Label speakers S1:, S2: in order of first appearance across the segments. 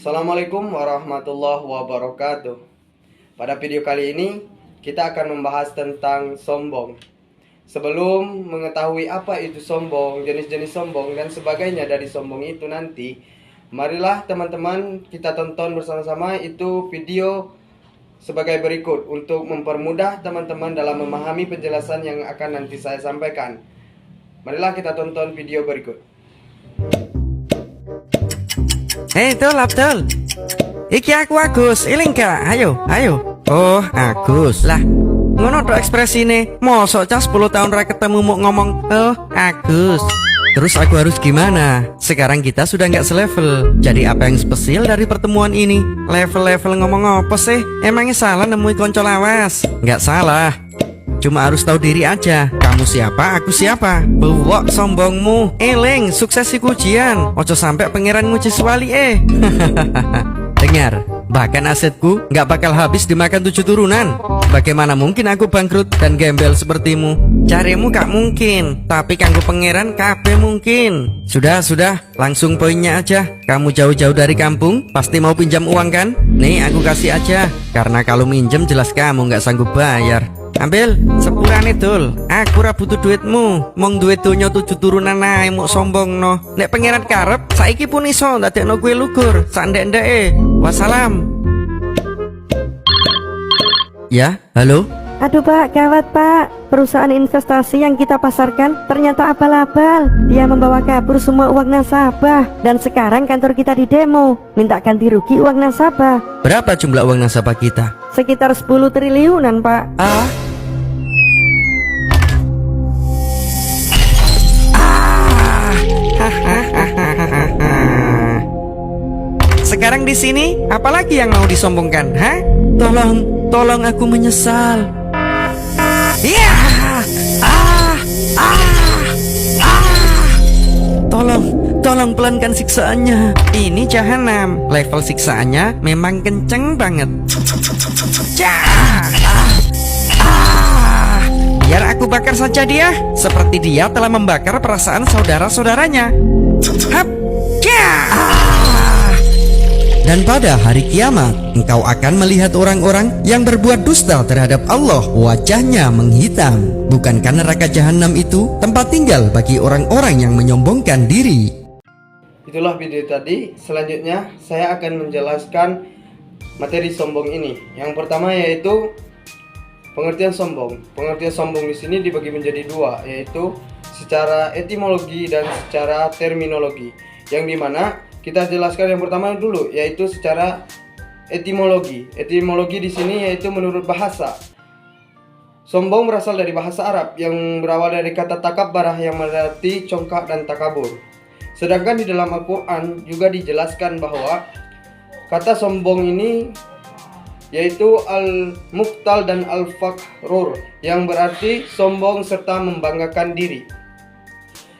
S1: Assalamualaikum warahmatullahi wabarakatuh. Pada video kali ini kita akan membahas tentang sombong. Sebelum mengetahui apa itu sombong, jenis-jenis sombong dan sebagainya dari sombong itu nanti, marilah teman-teman kita tonton bersama-sama itu video sebagai berikut untuk mempermudah teman-teman dalam memahami penjelasan yang akan nanti saya sampaikan. Marilah kita tonton video berikut.
S2: Hei Tol Abdul, iki aku Agus, iling gak? Ayo. Oh Agus, lah ngono tok ekspresine. Mosok cah 10 tahun ra ketemu mau ngomong oh Agus. Terus aku harus gimana? Sekarang kita sudah nggak selevel. Jadi apa yang spesial dari pertemuan ini? Level-level ngomong apa sih? Emangnya salah nemui konco lawas? Nggak salah, cuma harus tahu diri aja. Kamu siapa, aku siapa. Bewok sombongmu. Eling, sukses si ujian. Ojo sampai pangeran nguji swali Dengar, bahkan asetku nggak bakal habis dimakan 7 turunan. Bagaimana mungkin aku bangkrut dan gembel sepertimu? Carimu gak mungkin, tapi kanggo pangeran kabeh mungkin. Sudah, langsung poinnya aja. Kamu jauh-jauh dari kampung, pasti mau pinjam uang kan? Nih aku kasih aja, karena kalau minjem jelas kamu nggak sanggup bayar. Ambil, sepurane Dul. Aku ra butuh duitmu. Mong duit donya 7 turunan ae mok sombong no. Nek pangeran karep, saiki pun iso ndadekno kowe lugur. Sandek-ndeke. Wassalam. Ya, halo?
S3: Aduh Pak, gawat Pak. Perusahaan investasi yang kita pasarkan ternyata abal-abal. Dia membawa kabur semua uang nasabah. Dan sekarang kantor kita di demo, minta ganti rugi uang nasabah.
S2: Berapa jumlah uang nasabah kita?
S3: Sekitar 10 triliunan Pak.
S2: Sekarang di sini, apalagi yang mau disombongkan, ha? Tolong aku menyesal. Ya! Tolong pelankan siksaannya. Ini jahanam. Level siksaannya memang kenceng banget. Biar aku bakar saja dia, seperti dia telah membakar perasaan saudara-saudaranya. Hap! Dan pada hari kiamat, engkau akan melihat orang-orang yang berbuat dusta terhadap Allah, wajahnya menghitam. Bukankah neraka jahanam itu tempat tinggal bagi orang-orang yang menyombongkan diri?
S1: Itulah video tadi. Selanjutnya saya akan menjelaskan materi sombong ini. Yang pertama yaitu pengertian sombong. Pengertian sombong di sini dibagi menjadi dua, yaitu secara etimologi dan secara terminologi. Yang dimana kita jelaskan yang pertama dulu, yaitu secara etimologi. Etimologi di sini yaitu menurut bahasa. Sombong berasal dari bahasa Arab yang berawal dari kata takabbarah yang berarti congkak dan takabur. Sedangkan di dalam Al-Quran juga dijelaskan bahwa kata sombong ini yaitu al-muqtal dan al-fakhrur yang berarti sombong serta membanggakan diri.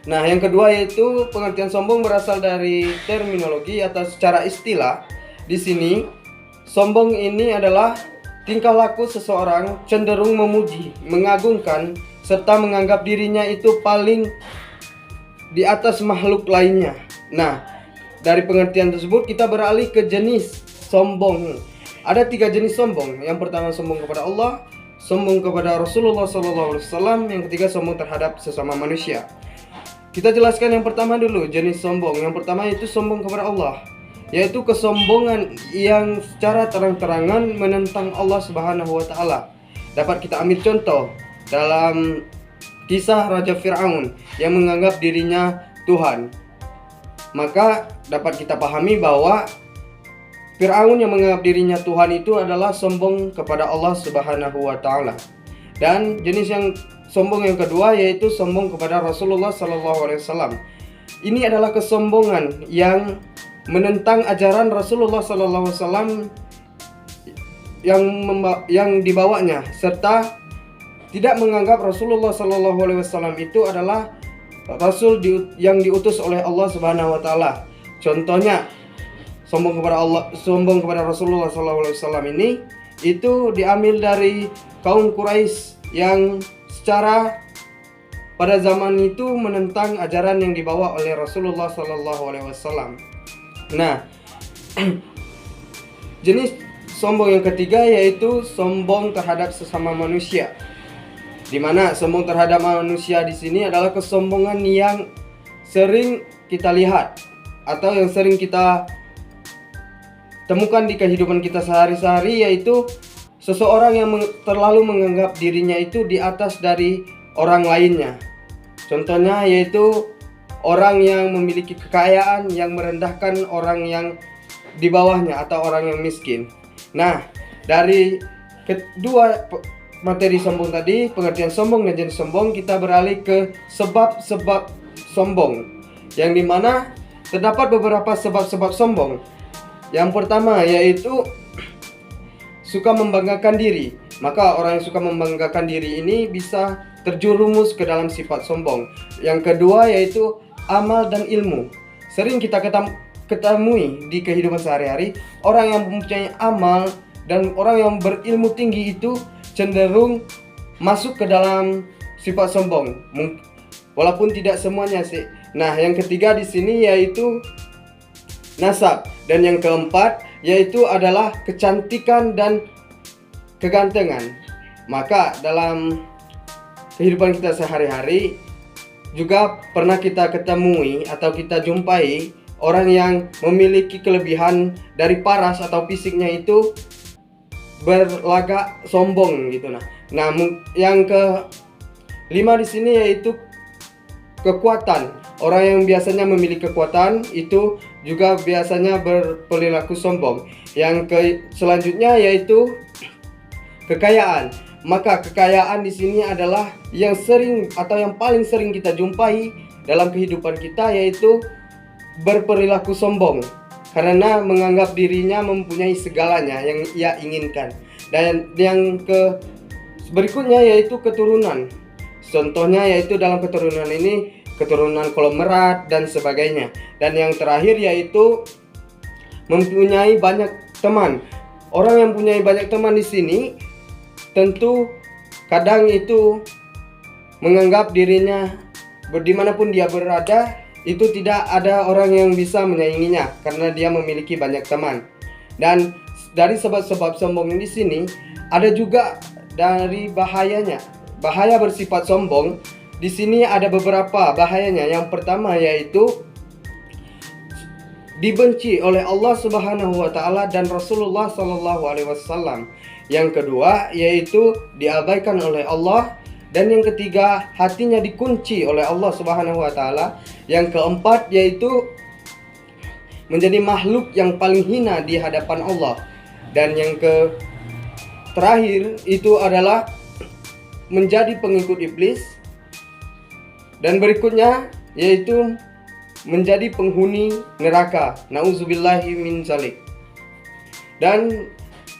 S1: Nah, yang kedua yaitu pengertian sombong berasal dari terminologi atau secara istilah. Di sini, sombong ini adalah tingkah laku seseorang cenderung memuji, mengagungkan, serta menganggap dirinya itu paling di atas makhluk lainnya. Nah, dari pengertian tersebut kita beralih ke jenis sombong. Ada 3 jenis sombong. Yang pertama sombong kepada Allah, sombong kepada Rasulullah SAW, yang ketiga sombong terhadap sesama manusia. Kita jelaskan yang pertama dulu, jenis sombong. Yang pertama itu sombong kepada Allah, yaitu kesombongan yang secara terang-terangan menentang Allah Subhanahu wa Ta'ala. Dapat kita ambil contoh dalam kisah Raja Fir'aun yang menganggap dirinya Tuhan. Maka dapat kita pahami bahwa Fir'aun yang menganggap dirinya Tuhan itu adalah sombong kepada Allah Subhanahu wa Ta'ala. Dan jenis yang sombong yang kedua yaitu sombong kepada Rasulullah SAW. Ini adalah kesombongan yang menentang ajaran Rasulullah SAW yang dibawanya, serta tidak menganggap Rasulullah SAW itu adalah Rasul yang diutus oleh Allah Subhanahu Wa Taala. Contohnya sombong kepada Rasulullah SAW ini itu diambil dari kaum Quraisy yang secara pada zaman itu menentang ajaran yang dibawa oleh Rasulullah SAW. Nah, Jenis sombong yang ketiga yaitu sombong terhadap sesama manusia. Di mana sombong terhadap manusia di sini adalah kesombongan yang sering kita lihat atau yang sering kita temukan di kehidupan kita sehari-hari, yaitu seseorang yang terlalu menganggap dirinya itu di atas dari orang lainnya. Contohnya yaitu orang yang memiliki kekayaan yang merendahkan orang yang di bawahnya atau orang yang miskin. Nah, dari kedua materi sombong tadi, pengertian sombong dan jenis sombong, kita beralih ke sebab-sebab sombong, yang dimana terdapat beberapa sebab-sebab sombong. Yang pertama yaitu suka membanggakan diri. Maka orang yang suka membanggakan diri ini bisa terjerumus ke dalam sifat sombong. Yang kedua yaitu amal dan ilmu. Sering kita ketemui di kehidupan sehari-hari, orang yang mempunyai amal dan orang yang berilmu tinggi itu cenderung masuk ke dalam sifat sombong. Walaupun tidak semuanya sih. Nah, yang ketiga di sini yaitu nasab, dan yang keempat yaitu adalah kecantikan dan kegantengan. Maka dalam kehidupan kita sehari-hari juga pernah kita ketemui atau kita jumpai orang yang memiliki kelebihan dari paras atau fisiknya itu berlagak sombong gitu. Nah, yang kelima di sini yaitu kekuatan. Orang yang biasanya memiliki kekuatan itu juga biasanya berperilaku sombong. Yang selanjutnya yaitu kekayaan. Maka kekayaan di sini adalah yang sering atau yang paling sering kita jumpai dalam kehidupan kita, yaitu berperilaku sombong karena menganggap dirinya mempunyai segalanya yang ia inginkan. Dan yang berikutnya yaitu keturunan. Contohnya yaitu dalam keturunan ini keturunan konglomerat dan sebagainya. Dan yang terakhir yaitu mempunyai banyak teman. Orang yang mempunyai banyak teman di sini tentu kadang itu menganggap dirinya dimanapun dia berada itu tidak ada orang yang bisa menyainginya karena dia memiliki banyak teman. Dan dari sebab-sebab sombong di sini ada juga dari bahayanya. Bahaya bersifat sombong di sini ada beberapa bahayanya. Yang pertama yaitu dibenci oleh Allah Subhanahu wa taala dan Rasulullah sallallahu alaihi wasallam. Yang kedua yaitu diabaikan oleh Allah. Dan yang ketiga, hatinya dikunci oleh Allah Subhanahu wa taala. Yang keempat yaitu menjadi makhluk yang paling hina di hadapan Allah. Dan yang terakhir itu adalah menjadi pengikut iblis. Dan berikutnya yaitu menjadi penghuni neraka. Nauzubillahi min zalik. Dan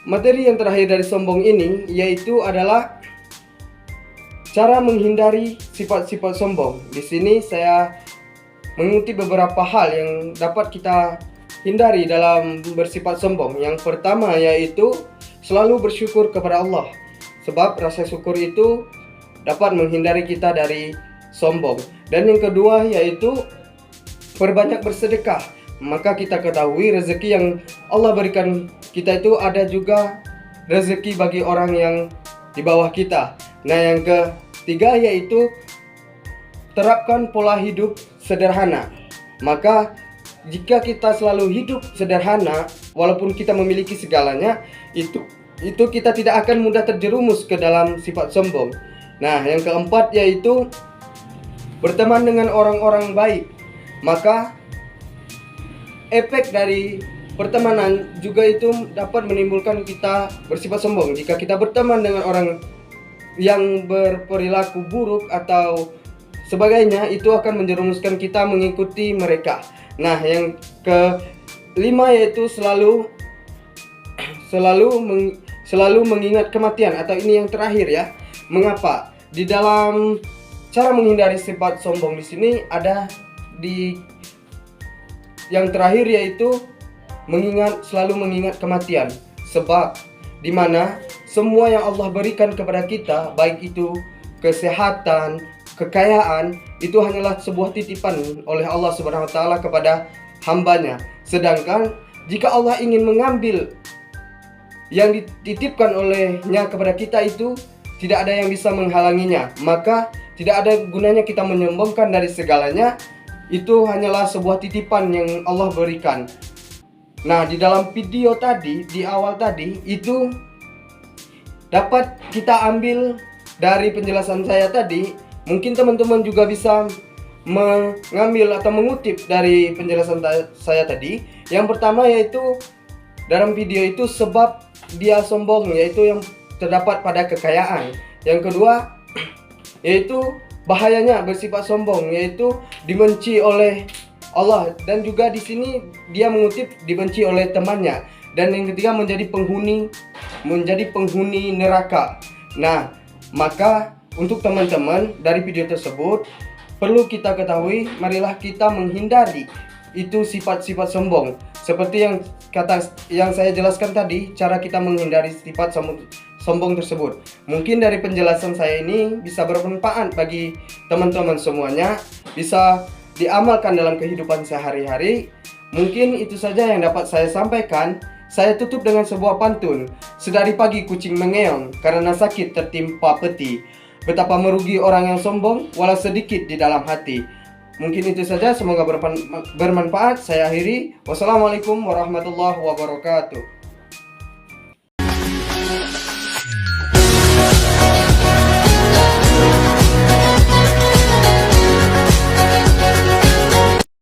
S1: materi yang terakhir dari sombong ini yaitu adalah cara menghindari sifat-sifat sombong. Di sini saya mengutip beberapa hal yang dapat kita hindari dalam bersifat sombong. Yang pertama yaitu selalu bersyukur kepada Allah. Sebab rasa syukur itu dapat menghindari kita dari sombong. Dan yang kedua yaitu perbanyak bersedekah. Maka kita ketahui rezeki yang Allah berikan kita itu ada juga rezeki bagi orang yang di bawah kita. Nah, yang ketiga yaitu terapkan pola hidup sederhana. Maka jika kita selalu hidup sederhana, walaupun kita memiliki segalanya, itu kita tidak akan mudah terjerumus ke dalam sifat sombong. Nah, yang keempat yaitu berteman dengan orang-orang baik. Maka efek dari pertemanan juga itu dapat menimbulkan kita bersifat sombong. Jika kita berteman dengan orang yang berperilaku buruk atau sebagainya, itu akan menjerumuskan kita mengikuti mereka. Nah, yang kelima yaitu selalu mengingat kematian, atau ini yang terakhir ya. Mengapa? Di dalam cara menghindari sifat sombong di sini ada di yang terakhir yaitu selalu mengingat kematian. Sebab di mana semua yang Allah berikan kepada kita, baik itu kesehatan, kekayaan, itu hanyalah sebuah titipan oleh Allah Subhanahu wa taala kepada hambanya. Sedangkan jika Allah ingin mengambil yang dititipkan olehnya kepada kita itu tidak ada yang bisa menghalanginya. Maka tidak ada gunanya kita menyombongkan dari segalanya. Itu hanyalah sebuah titipan yang Allah berikan. Nah, di dalam video tadi, di awal tadi, itu dapat kita ambil dari penjelasan saya tadi. Mungkin teman-teman juga bisa mengambil atau mengutip dari penjelasan saya tadi. Yang pertama yaitu dalam video itu sebab dia sombong, yaitu yang terdapat pada kekayaan. Yang kedua yaitu bahayanya bersifat sombong, yaitu dibenci oleh Allah, dan juga di sini dia mengutip dibenci oleh temannya. Dan yang ketiga menjadi penghuni neraka. Nah, maka untuk teman-teman dari video tersebut perlu kita ketahui, marilah kita menghindari itu sifat-sifat sombong. Seperti yang saya jelaskan tadi, cara kita menghindari sifat sombong tersebut. Mungkin dari penjelasan saya ini bisa bermanfaat bagi teman-teman semuanya, bisa diamalkan dalam kehidupan sehari-hari. Mungkin itu saja yang dapat saya sampaikan. Saya tutup dengan sebuah pantun. Sedari pagi kucing mengeong karena sakit tertimpa peti. Betapa merugi orang yang sombong walau sedikit di dalam hati. Mungkin itu saja, semoga bermanfaat. Saya akhiri. Wassalamualaikum warahmatullahi wabarakatuh.